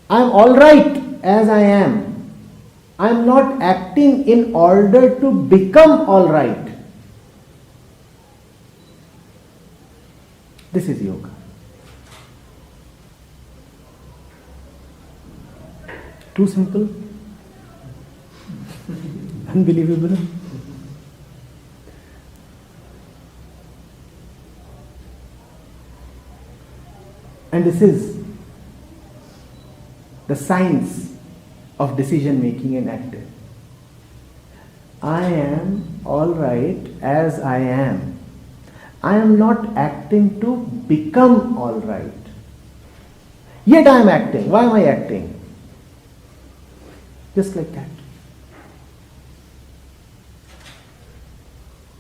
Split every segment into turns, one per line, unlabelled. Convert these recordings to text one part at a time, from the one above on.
I am all right as I am. I am not acting in order to become all right. This is yoga. Too simple? Unbelievable? And this is the science of decision making and acting. I am all right as I am. I am not acting to become all right. Yet I am acting. Why am I acting? Just like that.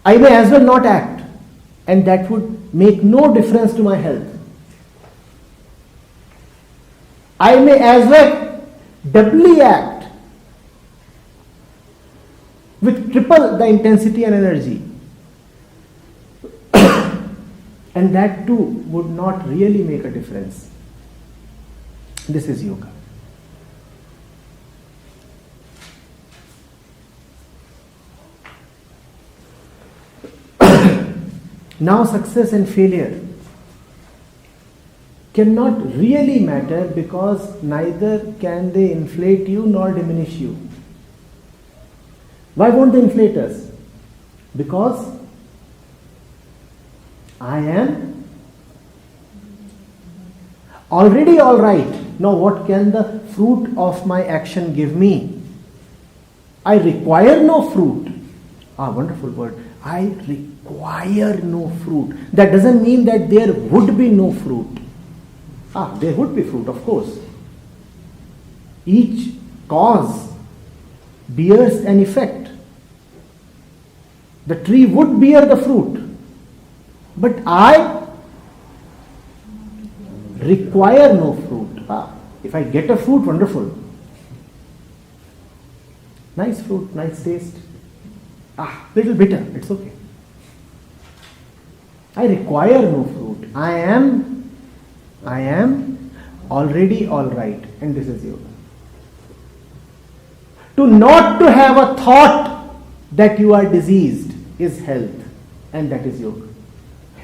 I may as well not act, and that would make no difference to my health. I may as well doubly act with triple the intensity and energy. And that too would not really make a difference. This is yoga. Now success and failure cannot really matter, because neither can they inflate you nor diminish you. Why won't they inflate us? Because I am already all right. Now what can the fruit of my action give me? I require no fruit. Wonderful word. I require no fruit. That doesn't mean that there would be no fruit. There would be fruit, of course. Each cause bears an effect. The tree would bear the fruit. But I require no fruit. If I get a fruit, wonderful. Nice fruit, nice taste. Little bitter, it's okay. I require no fruit. I am already all right, and this is yoga. Not to have a thought that you are diseased is health, and that is yoga.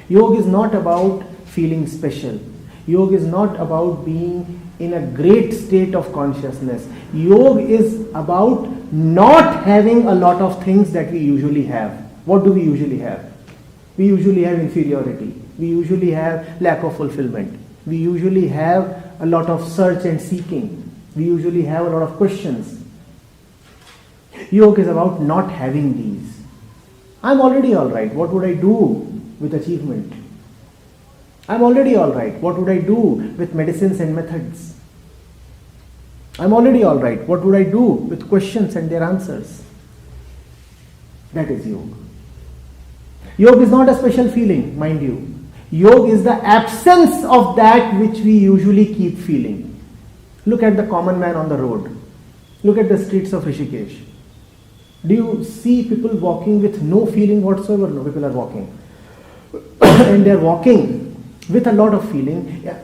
Yoga is not about feeling special. Yoga is not about being in a great state of consciousness. Yoga is about not having a lot of things that we usually have. What do we usually have? We usually have inferiority. We usually have lack of fulfillment. We usually have a lot of search and seeking. We usually have a lot of questions. Yoga is about not having these. I'm already all right. What would I do with achievement? I'm already all right. What would I do with medicines and methods? I'm already all right. What would I do with questions and their answers? That is yoga. Yoga is not a special feeling, mind you. Yoga is the absence of that which we usually keep feeling. Look at the common man on the road. Look at the streets of Rishikesh. Do you see people walking with no feeling whatsoever? No, people are walking. And they are walking with a lot of feeling. Yeah,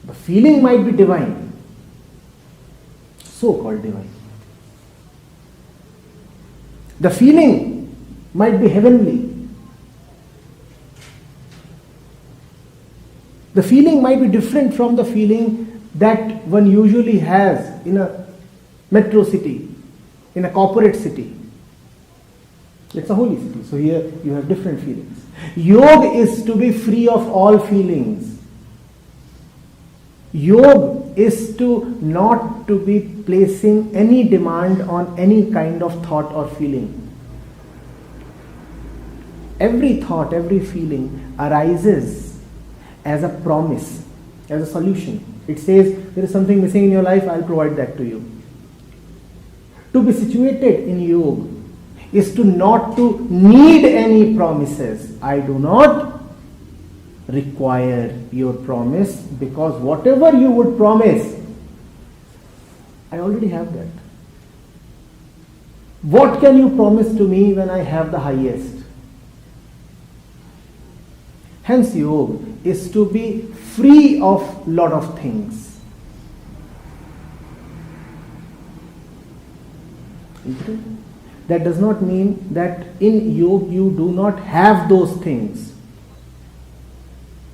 the feeling might be divine. So-called divine. The feeling might be heavenly. The feeling might be different from the feeling that one usually has in a metro city, in a corporate city. It's a holy city, so here you have different feelings. Yoga is to be free of all feelings. Yoga is to not to be placing any demand on any kind of thought or feeling. Every thought, every feeling arises as a promise, as a solution. It says, there is something missing in your life, I'll provide that to you. To be situated in yoga is to not to need any promises. I do not require your promise, because whatever you would promise, I already have that. What can you promise to me when I have the highest? Hence, yoga is to be free of lot of things. Isn't it? That does not mean that in yoga you do not have those things.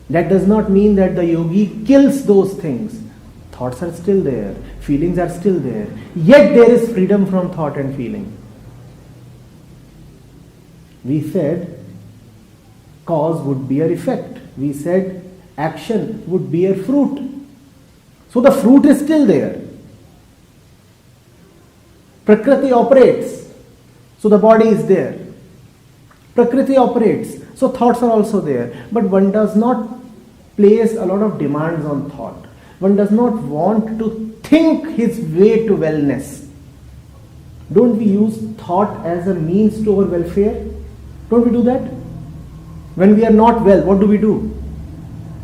That does not mean that the yogi kills those things. Thoughts are still there, feelings are still there, yet there is freedom from thought and feeling. We said cause would bear effect. We said action would bear fruit. So the fruit is still there. Prakriti operates, so the body is there. Prakriti operates, so thoughts are also there. But one does not place a lot of demands on thought. One does not want to think his way to wellness. Don't we use thought as a means to our welfare? Don't we do that? When we are not well, what do?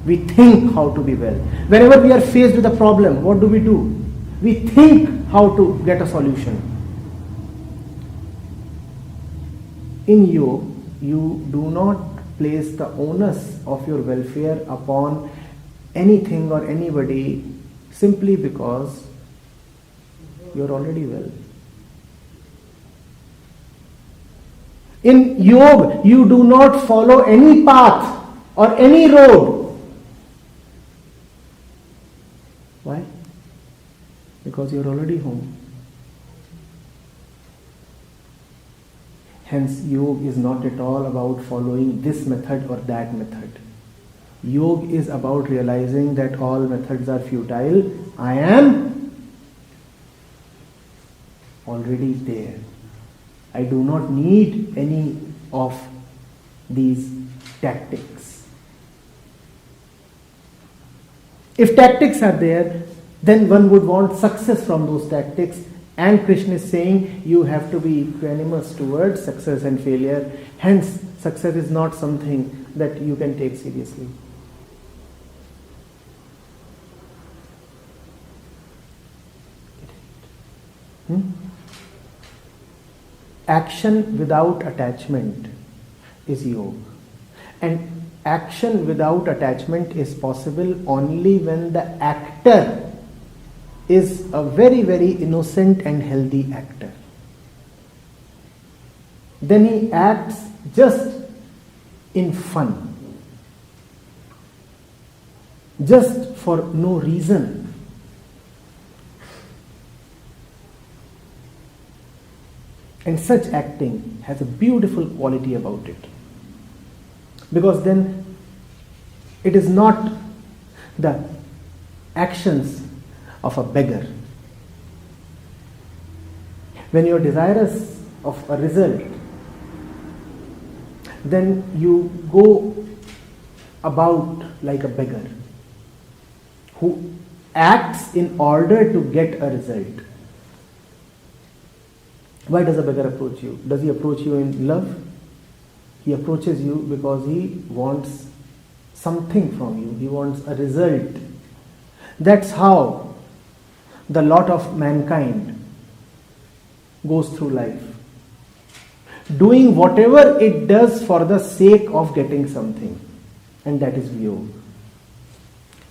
We think how to be well. Whenever we are faced with a problem, what do? We think how to get a solution. In yoga, you do not place the onus of your welfare upon anything or anybody simply because you are already well. In yoga, you do not follow any path or any road. Why? Because you are already home. Hence, yoga is not at all about following this method or that method. Yoga is about realizing that all methods are futile. I am already there. I do not need any of these tactics. If tactics are there, then one would want success from those tactics. And Krishna is saying you have to be equanimous towards success and failure. Hence, success is not something that you can take seriously. Action without attachment is yoga. And action without attachment is possible only when the actor is a very, very innocent and healthy actor. Then he acts just in fun, just for no reason. And such acting has a beautiful quality about it. Because then it is not the actions of a beggar. When you are desirous of a result, then you go about like a beggar who acts in order to get a result. Why does a beggar approach you? Does he approach you in love? He approaches you because he wants something from you. He wants a result. That's how the lot of mankind goes through life, doing whatever it does for the sake of getting something, and that is yoga.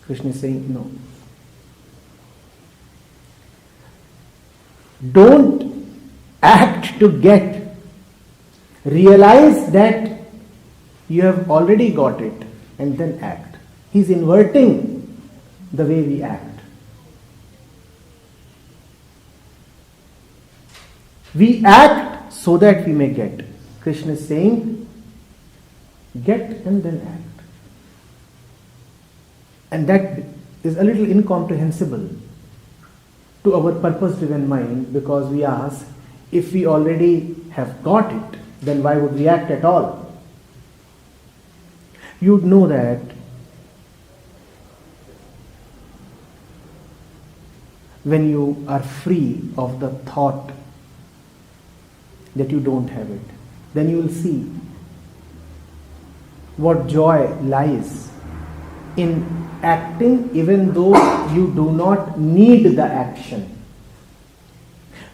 Krishna is saying no. Don't act to get. Realize that you have already got it and then act. He's inverting the way we act. We act so that we may get. Krishna is saying, get and then act. And that is a little incomprehensible to our purpose-driven mind, because we ask, if we already have got it, then why would we act at all? You'd know that when you are free of the thought that you don't have it, then you will see what joy lies in acting even though you do not need the action.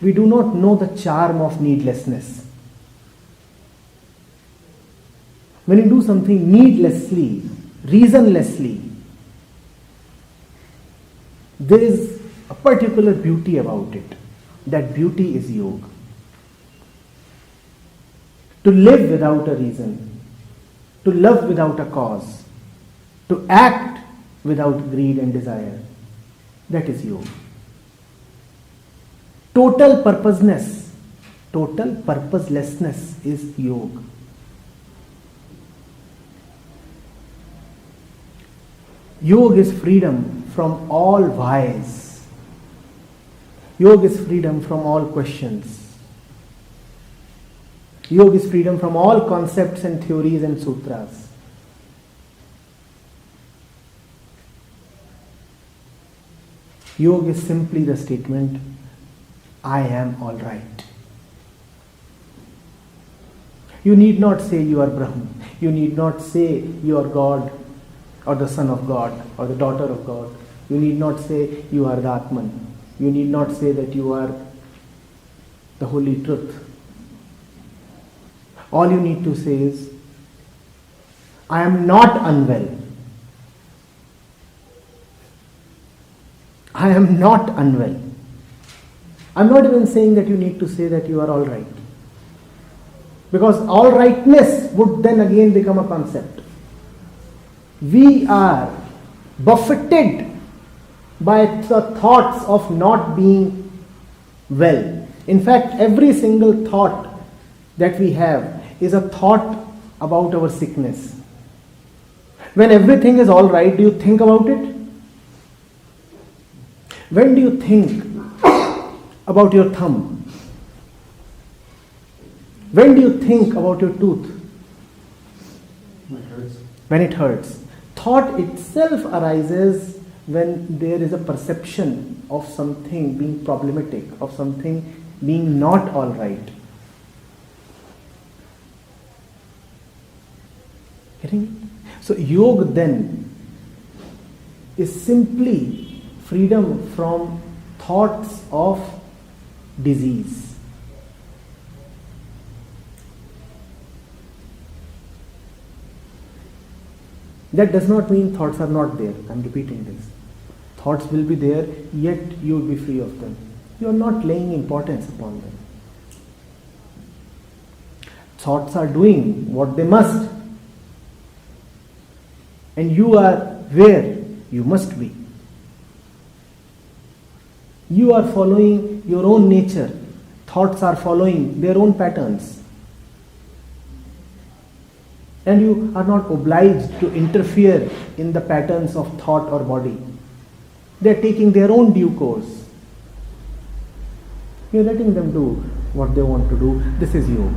We do not know the charm of needlessness. When you do something needlessly, reasonlessly, there is a particular beauty about it. That beauty is yoga. to live without a reason, to love without a cause, to act without greed and desire. That is yoga. Total purposelessness is yoga. Yoga is freedom from all whys. Yoga is freedom from all questions. Yoga is freedom from all concepts and theories and sutras. Yoga is simply the statement, I am all right. You need not say you are Brahman. You need not say you are God or the Son of God or the daughter of God. You need not say you are the Atman. You need not say that you are the Holy Truth. All you need to say is, I am not unwell. I am not unwell. I'm not even saying that you need to say that you are all right. Because all rightness would then again become a concept. We are buffeted by the thoughts of not being well. In fact, every single thought that we have is a thought about our sickness. When everything is all right, do you think about it? When do you think about your thumb? When do you think about your tooth? When it hurts. Thought itself arises when there is a perception of something being problematic, of something being not all right. Getting it? So yoga then is simply freedom from thoughts of disease. That does not mean thoughts are not there. I am repeating this. Thoughts will be there, yet you will be free of them. You are not laying importance upon them. Thoughts are doing what they must. And you are where you must be. You are following your own nature. Thoughts are following their own patterns. And you are not obliged to interfere in the patterns of thought or body. They are taking their own due course. You are letting them do what they want to do. This is yoga.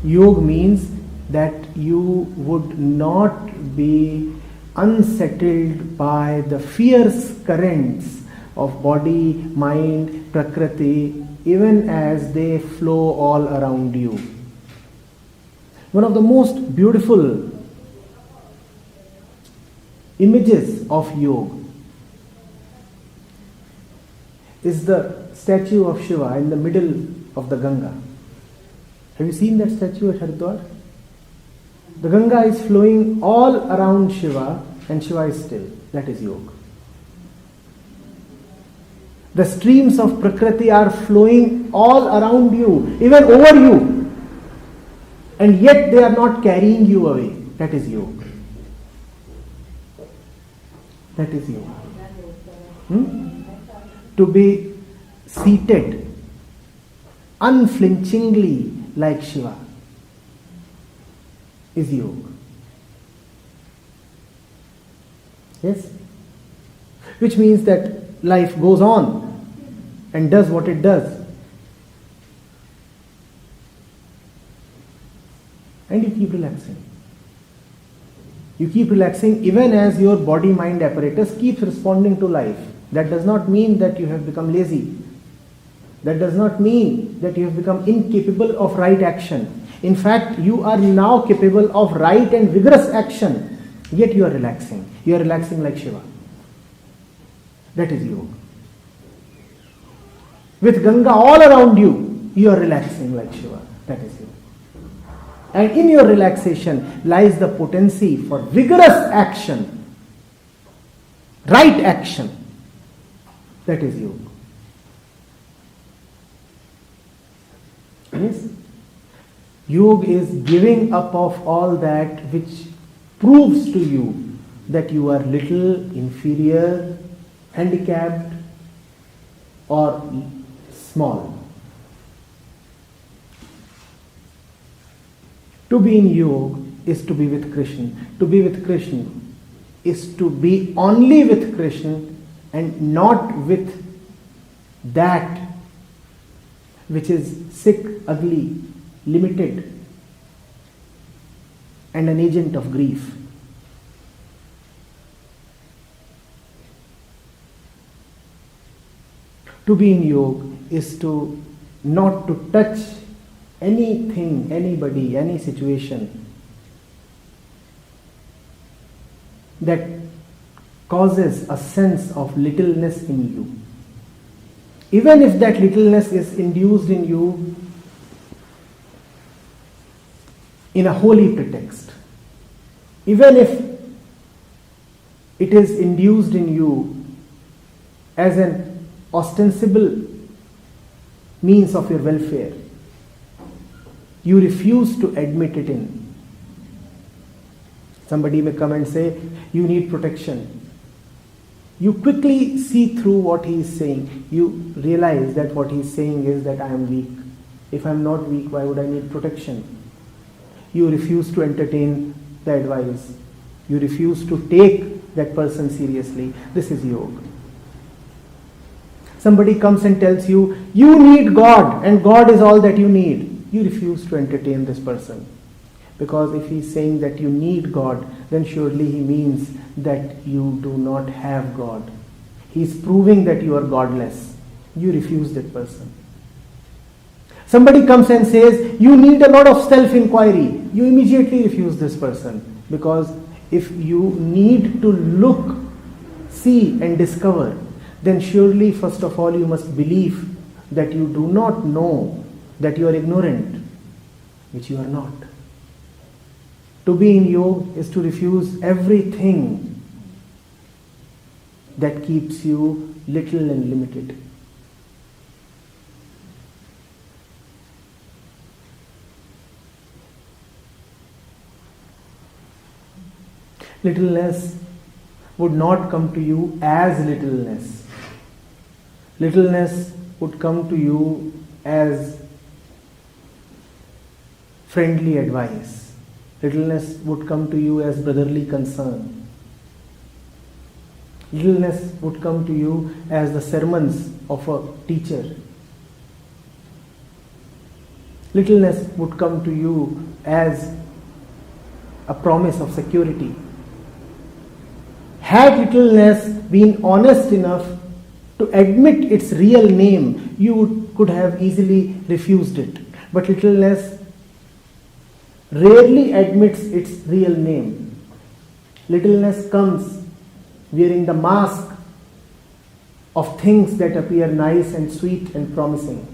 Yoga means that you would not be unsettled by the fierce currents of body, mind, prakriti, even as they flow all around you. One of the most beautiful images of yoga is the statue of Shiva in the middle of the Ganga. Have you seen that statue at Haridwar? The Ganga is flowing all around Shiva and Shiva is still. That is yoga. The streams of Prakriti are flowing all around you, even over you. And yet they are not carrying you away. That is yoga. That is yoga. To be seated unflinchingly like Shiva is yoga. Yes? Which means that life goes on and does what it does. And you keep relaxing. You keep relaxing even as your body-mind apparatus keeps responding to life. That does not mean that you have become lazy. That does not mean that you have become incapable of right action. In fact, you are now capable of right and vigorous action. Yet you are relaxing. You are relaxing like Shiva. That is yoga. With Ganga all around you, you are relaxing like Shiva. That is yoga. And in your relaxation lies the potency for vigorous action. Right action. That is yoga. Yes? Yoga is giving up of all that which proves to you that you are little, inferior, handicapped, or small. To be in yoga is to be with Krishna. To be with Krishna is to be only with Krishna and not with that which is sick, ugly, limited, and an agent of grief. To be in yoga is to not to touch anything, anybody, any situation that causes a sense of littleness in you. Even if that littleness is induced in you in a holy pretext, even if it is induced in you as an ostensible means of your welfare, you refuse to admit it in. Somebody may come and say, you need protection. You quickly see through what he is saying. You realize that what he is saying is that I am weak. If I am not weak, why would I need protection? You refuse to entertain the advice. You refuse to take that person seriously. This is yoga. Somebody comes and tells you, you need God and God is all that you need. You refuse to entertain this person. Because if he is saying that you need God, then surely he means that you do not have God. He is proving that you are godless. You refuse that person. Somebody comes and says, you need a lot of self-inquiry. You immediately refuse this person. Because if you need to look, see and discover, then surely first of all you must believe that you do not know, that you are ignorant, which you are not. To be in yoga is to refuse everything that keeps you little and limited. Littleness would not come to you as littleness. Littleness would come to you as friendly advice. Littleness would come to you as brotherly concern. Littleness would come to you as the sermons of a teacher. Littleness would come to you as a promise of security. Had littleness been honest enough to admit its real name, you could have easily refused it. But littleness rarely admits its real name. Littleness comes wearing the mask of things that appear nice and sweet and promising.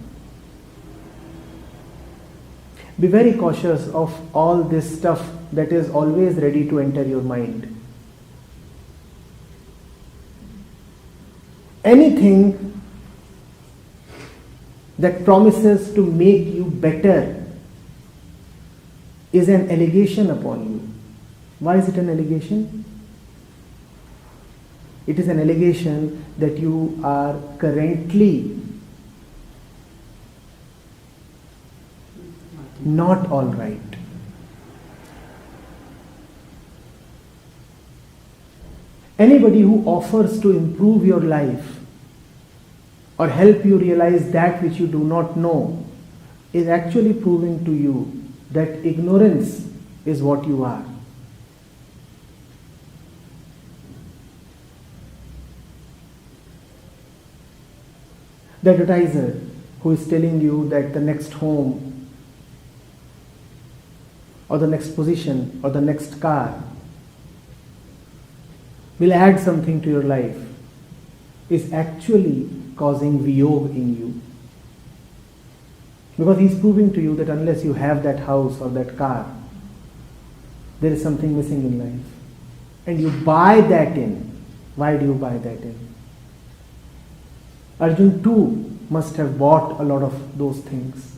Be very cautious of all this stuff that is always ready to enter your mind. Anything that promises to make you better is an allegation upon you. Why is it an allegation? It is an allegation that you are currently not all right. Anybody who offers to improve your life or help you realize that which you do not know is actually proving to you that ignorance is what you are. The advertiser who is telling you that the next home or the next position or the next car will add something to your life is actually causing viyog in you. Because he is proving to you that unless you have that house or that car, there is something missing in life. And you buy that in. Why do you buy that in? Arjun too must have bought a lot of those things.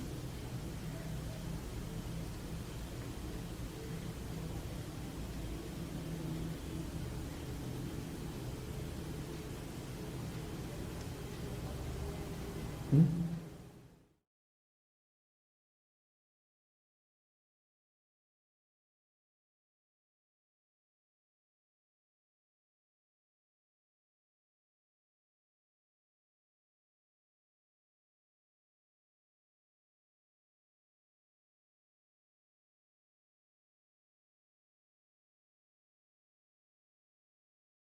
Hmm?